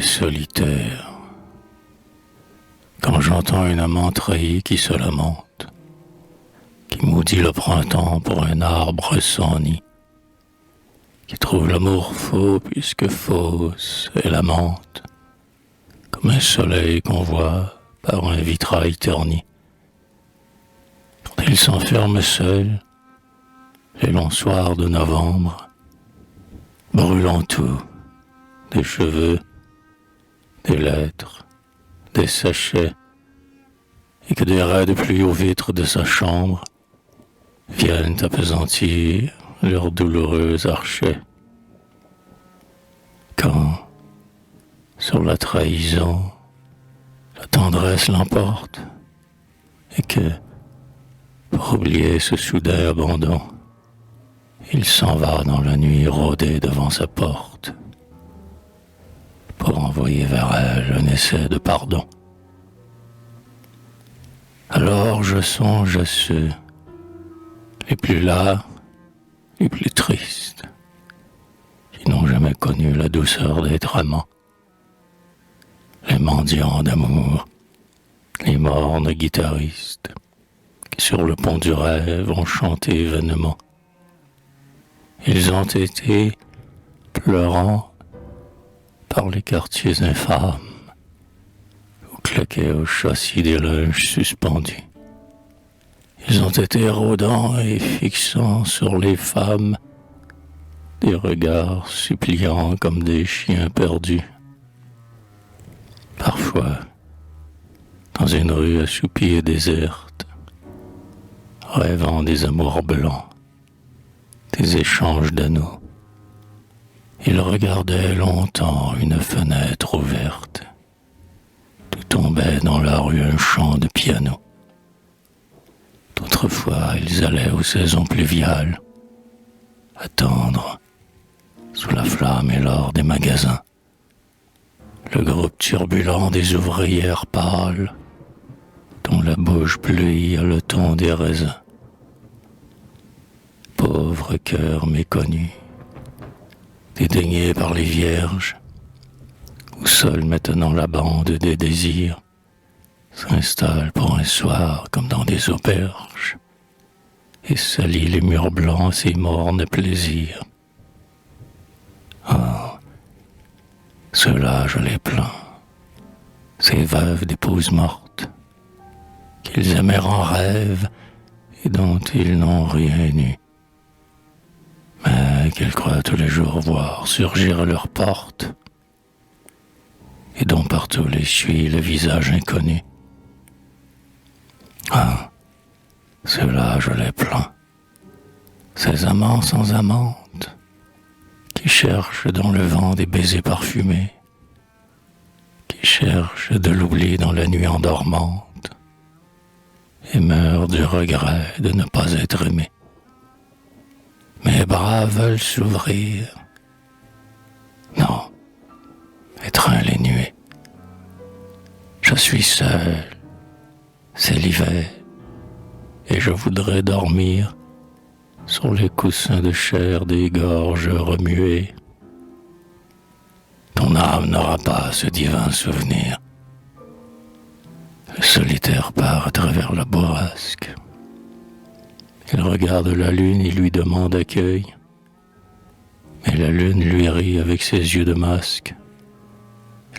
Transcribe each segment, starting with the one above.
solitaire. Quand j'entends une amant trahie qui se lamente, qui maudit le printemps pour un arbre sans nid, qui trouve l'amour faux puisque fausse est l'amante, comme un soleil qu'on voit par un vitrail terni. Quand il s'enferme seul, les longs soirs de novembre, brûlant tout, des cheveux, des lettres, des sachets, et que des raies de pluie aux vitres de sa chambre viennent appesantir leurs douloureux archets. Quand, sur la trahison, la tendresse l'emporte, et que, pour oublier ce soudain abandon, il s'en va dans la nuit rôder devant sa porte, pour envoyer vers elle un essai de pardon. Alors je songe à ceux, les plus las, les plus tristes, qui n'ont jamais connu la douceur d'être amants, les mendiants d'amour, les mornes guitaristes, qui sur le pont du rêve ont chanté vainement. Ils ont été, pleurant, par les quartiers infâmes, où claquaient au châssis des linges suspendus. Ils ont été rôdant et fixant sur les femmes des regards suppliants comme des chiens perdus. Parfois, dans une rue assoupie et déserte, rêvant des amours blancs, des échanges d'anneaux, il regardait longtemps une fenêtre ouverte, d'où tombait dans la rue un chant de piano. D'autres fois, ils allaient aux saisons pluviales, attendre, sous la flamme et l'or des magasins, le groupe turbulent des ouvrières pâles, dont la bouche bleuie a le ton des raisins. Pauvre cœur méconnu, dédaigné par les vierges, où seul maintenant la bande des désirs s'installe pour un soir comme dans des auberges et salit les murs blancs ses mornes plaisirs. Oh, ceux-là je les plains, ces veuves d'épouses mortes, qu'ils aimèrent en rêve et dont ils n'ont rien eu, mais qu'ils croient tous les jours voir surgir à leur porte, et dont partout les suit le visage inconnu. Ah, ceux-là je les plains, ces amants sans amante, qui cherchent dans le vent des baisers parfumés, qui cherchent de l'oubli dans la nuit endormante, et meurent du regret de ne pas être aimés. Mes bras veulent s'ouvrir. Non, étreins les nuées. Je suis seul, c'est l'hiver, et je voudrais dormir sur les coussins de chair des gorges remuées. Ton âme n'aura pas ce divin souvenir. Le solitaire part à travers la bourrasque. Il regarde la lune et lui demande accueil. Mais la lune lui rit avec ses yeux de masque.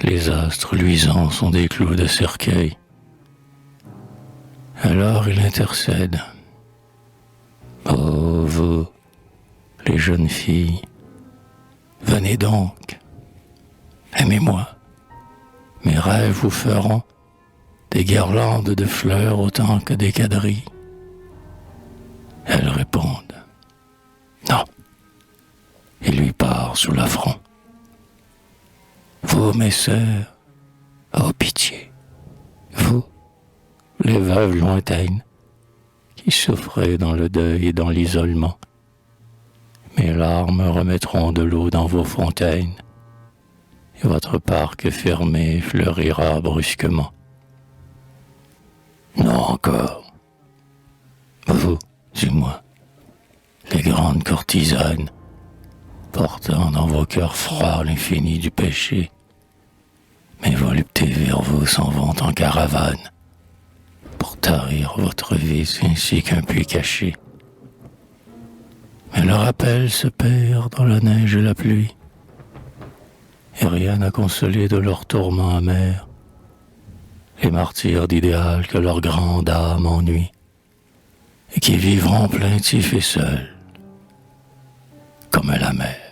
Les astres luisants sont des clous de cercueil. Alors il intercède. Oh, vous, les jeunes filles, venez donc, aimez-moi. Mes rêves vous feront des guirlandes de fleurs autant que des quadrilles. Elles répondent non. Il lui part sous l'affront. Vous, mes sœurs, oh pitié, vous, les veuves lointaines, qui souffrez dans le deuil et dans l'isolement, mes larmes remettront de l'eau dans vos fontaines, et votre parc fermé fleurira brusquement. Non encore, vous et moi, les grandes courtisanes, portant dans vos cœurs froids l'infini du péché, décaptés vers vous s'en vont en caravane pour tarir votre vice ainsi qu'un puits caché. Mais leur appel se perd dans la neige et la pluie, et rien n'a consolé de leur tourment amer les martyrs d'idéal que leur grande âme ennuie, et qui vivront plaintifs et seuls comme la mer.